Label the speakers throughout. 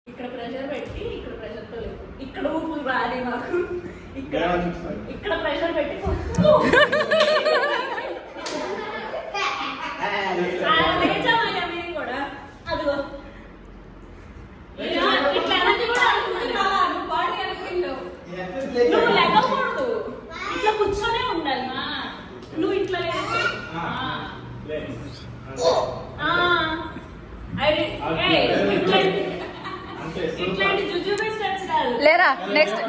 Speaker 1: ఇక్కడ ప్రెషర్ పెట్టి ఇక్కడ ప్రెషర్ తో లేదు ఇక్కడ ఊపులు రాలి నాకు ఇక్కడ ప్రెషర్ పెట్టి కూడా అదిగో ఇట్లా ఎనర్జీ కూడా నువ్వు బాడీ అనుకుంటావు నువ్వు లెక్కకూడదు ఇట్లా కూర్చొనే ఉండాలి నువ్వు ఇట్లా ఇట్లాంటి జుజుబీ స్టెప్స్ కాదు
Speaker 2: లేరా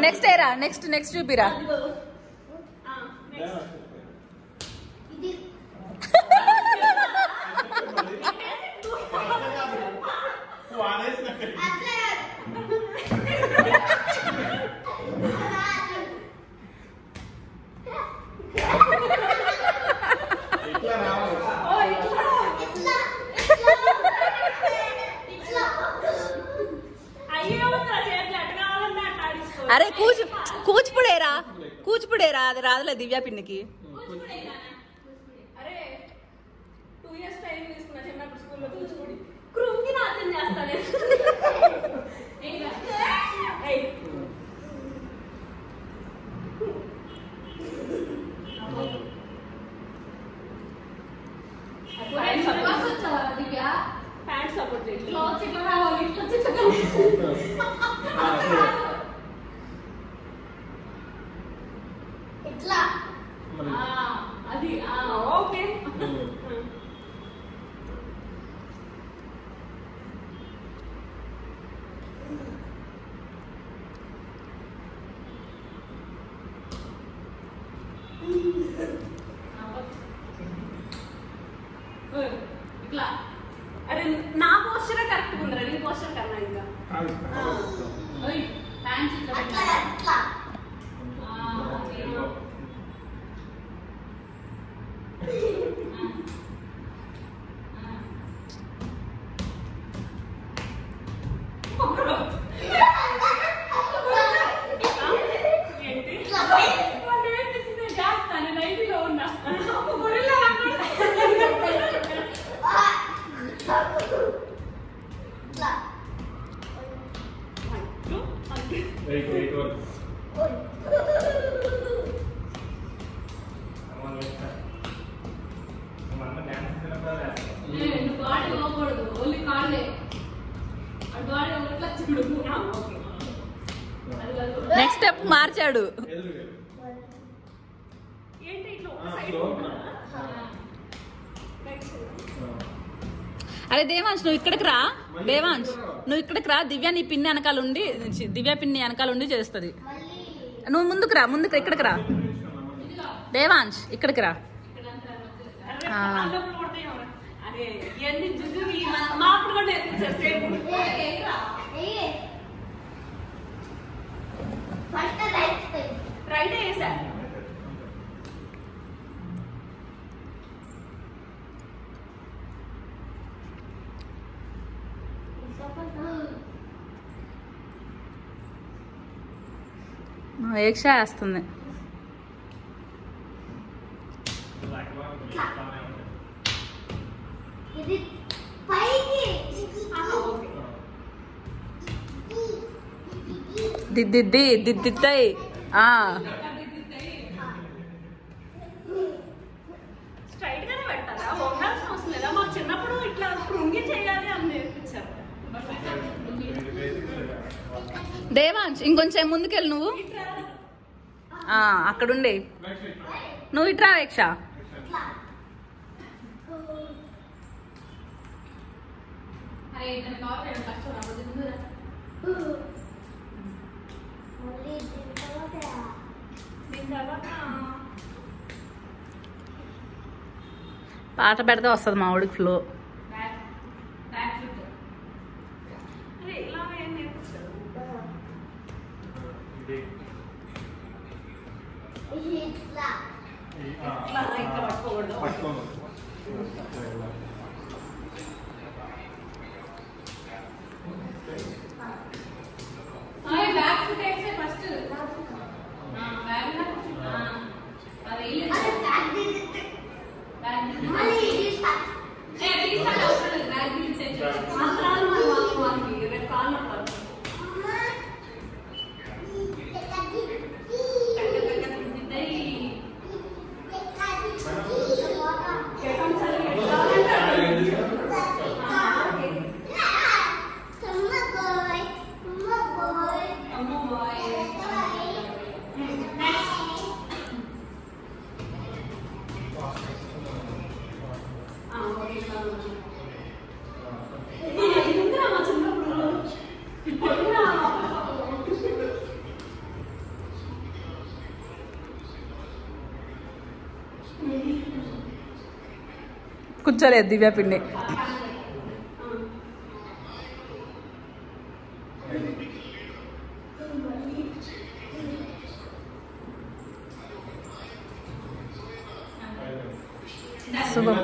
Speaker 2: నెక్స్ట్ ఏరా నెక్స్ట్ చూపిరా అరే కూచిపూడేరా అది రాదులే దివ్యా పిన్నికి
Speaker 1: అరే 2 years టైం తీసుకున్నా చిన్నప్పుడు స్కూల్లో కూచిపూడి కృంగి నాట్యం చేస్తానే ప్యాంట్ సపోర్ట్ చేయాలి ఇట్లా అది ఓకే ఇట్లా అరే నా పోస్చర్ కరెక్ట్ ఉందిరా నీ పోస్చర్ కన్నా ఇంకా
Speaker 2: నెక్స్ట్ స్టెప్ మార్చాడు అరే దేవాంశ్ నువ్వు ఇక్కడికి రా నువ్వు ఇక్కడికి రా దివ్య నీ పిన్ని వెనకాల ఉండి దివ్య పిన్ని వెనకాల ఉండి చేస్తుంది నువ్వు ముందుకు ఇక్కడికి రా దేవాంశ్ ఇక్కడికి రా
Speaker 1: రైట్ వేసా
Speaker 2: ఏక్షా వేస్తుంది దిద్దిద్దాయి
Speaker 1: స్ట్రైట్ గానే పెట్టాలా వండాల్సిన అవసరం లేదా మాకు చిన్నప్పుడు ఇట్లా కృంగి చేయాలి అని నేర్పించారు
Speaker 2: దేవాంశ్ ఇంకొంచెం ముందుకెళ్ళి నువ్వు అక్కడుండే నువ్వు ఇట్రా వేక్ష పాట పెడితే వస్తుంది మా ఊడికి ఫ్లో
Speaker 1: మాత్రాలు
Speaker 2: కూర్చోలేదు దివ్య పిన్ని. శుభం.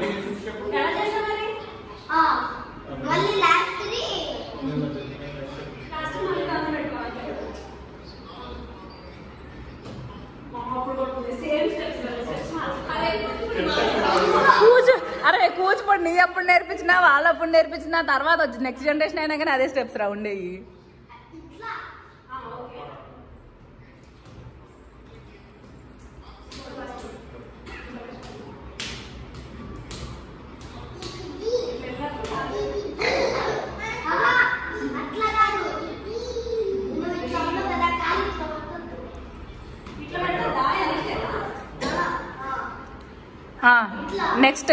Speaker 2: అరే కూచిపూడి నీ అప్పుడు నేర్పించినా వాళ్ళు అప్పుడు నేర్పించిన తర్వాత వచ్చి నెక్స్ట్ జనరేషన్ అయినా కానీ అదే స్టెప్స్ రా ఉండేవి.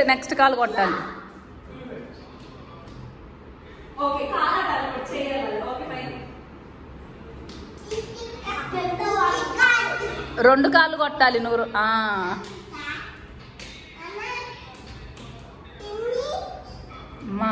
Speaker 2: నెక్స్ట్ కాల్ కొట్టాలి. రెండు కాళ్ళు కొట్టాలి నువ్వు. అమ్మా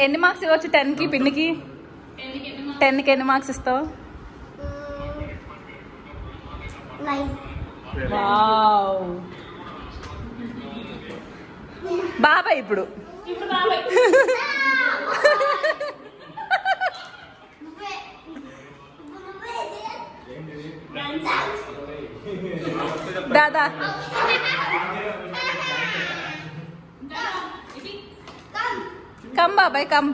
Speaker 2: ఎన్ని మార్క్స్ ఇవ్వచ్చు 10కి పిన్నికి? 10కి ఎన్ని మార్క్స్ ఇస్తావు? బాబాయ్ ఇప్పుడు దాదా కమ్ బాబాయ్ కమ్.